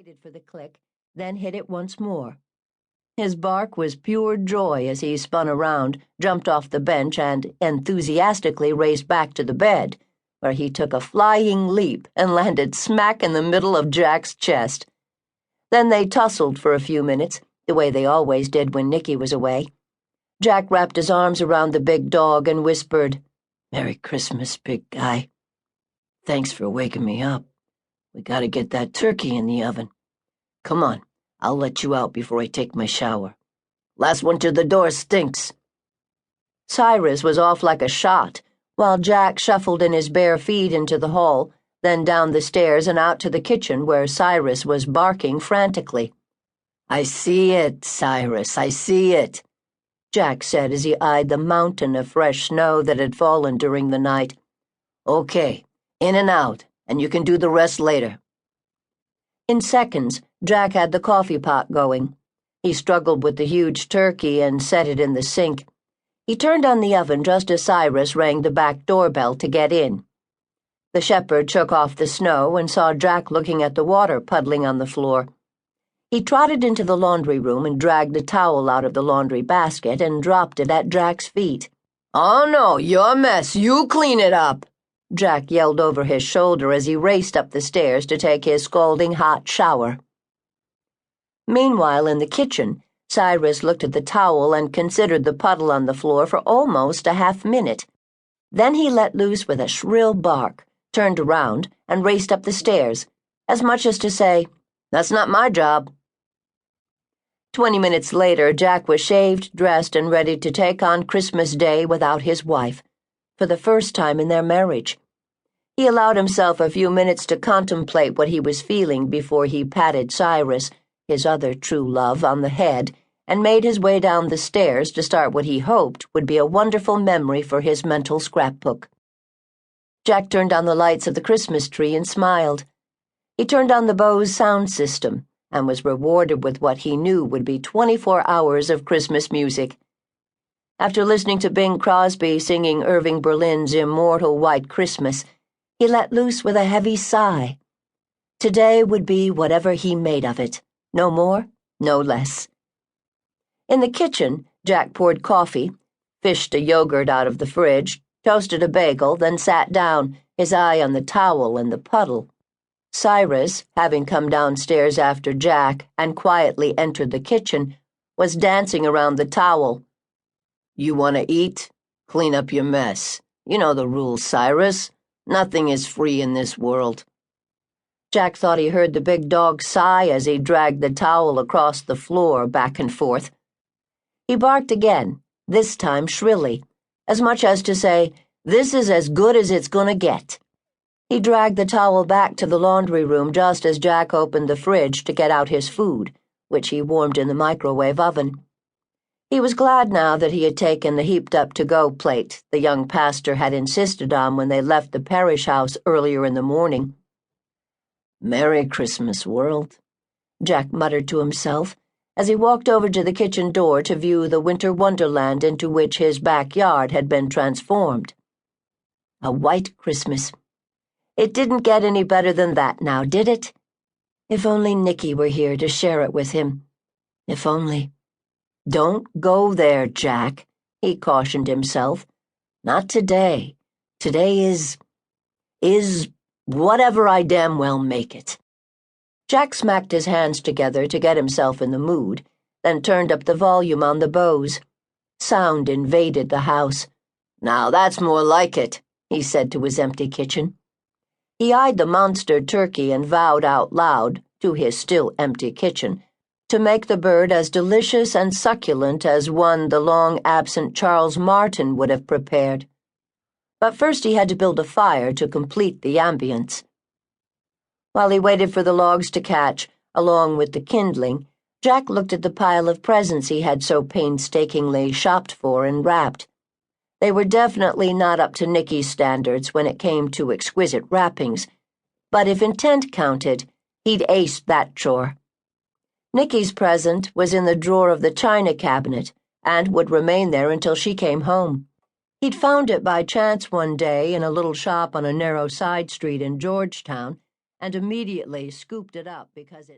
waited for the click, then hit it once more. His bark was pure joy as he spun around, jumped off the bench, and enthusiastically raced back to the bed, where he took a flying leap and landed smack in the middle of Jack's chest. Then they tussled for a few minutes, the way they always did when Nikki was away. Jack wrapped his arms around the big dog and whispered, "Merry Christmas, big guy. Thanks for waking me up. We gotta get that turkey in the oven. Come on, I'll let you out before I take my shower. Last one to the door stinks." Cyrus was off like a shot, while Jack shuffled in his bare feet into the hall, then down the stairs and out to the kitchen where Cyrus was barking frantically. "I see it, Cyrus, I see it," Jack said as he eyed the mountain of fresh snow that had fallen during the night. "Okay, in and out, and you can do the rest later." In seconds, Jack had the coffee pot going. He struggled with the huge turkey and set it in the sink. He turned on the oven just as Cyrus rang the back doorbell to get in. The shepherd shook off the snow and saw Jack looking at the water puddling on the floor. He trotted into the laundry room and dragged a towel out of the laundry basket and dropped it at Jack's feet. "Oh no, your mess, you clean it up," Jack yelled over his shoulder as he raced up the stairs to take his scalding hot shower. Meanwhile, in the kitchen, Cyrus looked at the towel and considered the puddle on the floor for almost a half-minute. Then he let loose with a shrill bark, turned around, and raced up the stairs, as much as to say, "That's not my job." 20 minutes later, Jack was shaved, dressed, and ready to take on Christmas Day without his wife, for the first time in their marriage. He allowed himself a few minutes to contemplate what he was feeling before he patted Cyrus, his other true love, on the head, and made his way down the stairs to start what he hoped would be a wonderful memory for his mental scrapbook. Jack turned on the lights of the Christmas tree and smiled. He turned on the Bose sound system and was rewarded with what he knew would be 24 hours of Christmas music. After listening to Bing Crosby singing Irving Berlin's immortal White Christmas, he let loose with a heavy sigh. Today would be whatever he made of it, no more, no less. In the kitchen, Jack poured coffee, fished a yogurt out of the fridge, toasted a bagel, then sat down, his eye on the towel and the puddle. Cyrus, having come downstairs after Jack and quietly entered the kitchen, was dancing around the towel. "You want to eat? Clean up your mess. You know the rules, Cyrus. Nothing is free in this world." Jack thought he heard the big dog sigh as he dragged the towel across the floor back and forth. He barked again, this time shrilly, as much as to say, "This is as good as it's gonna get." He dragged the towel back to the laundry room just as Jack opened the fridge to get out his food, which he warmed in the microwave oven. He was glad now that he had taken the heaped-up to-go plate the young pastor had insisted on when they left the parish house earlier in the morning. "Merry Christmas, world," Jack muttered to himself as he walked over to the kitchen door to view the winter wonderland into which his backyard had been transformed. A white Christmas. It didn't get any better than that now, did it? If only Nikki were here to share it with him. If only. "Don't go there, Jack," he cautioned himself. "Not today. Today is whatever I damn well make it." Jack smacked his hands together to get himself in the mood, then turned up the volume on the Bose. Sound invaded the house. "Now that's more like it," he said to his empty kitchen. He eyed the monster turkey and vowed out loud, to his still empty kitchen, to make the bird as delicious and succulent as one the long-absent Charles Martin would have prepared. But first he had to build a fire to complete the ambience. While he waited for the logs to catch, along with the kindling, Jack looked at the pile of presents he had so painstakingly shopped for and wrapped. They were definitely not up to Nikki's standards when it came to exquisite wrappings, but if intent counted, he'd aced that chore. Nikki's present was in the drawer of the china cabinet and would remain there until she came home. He'd found it by chance one day in a little shop on a narrow side street in Georgetown and immediately scooped it up because it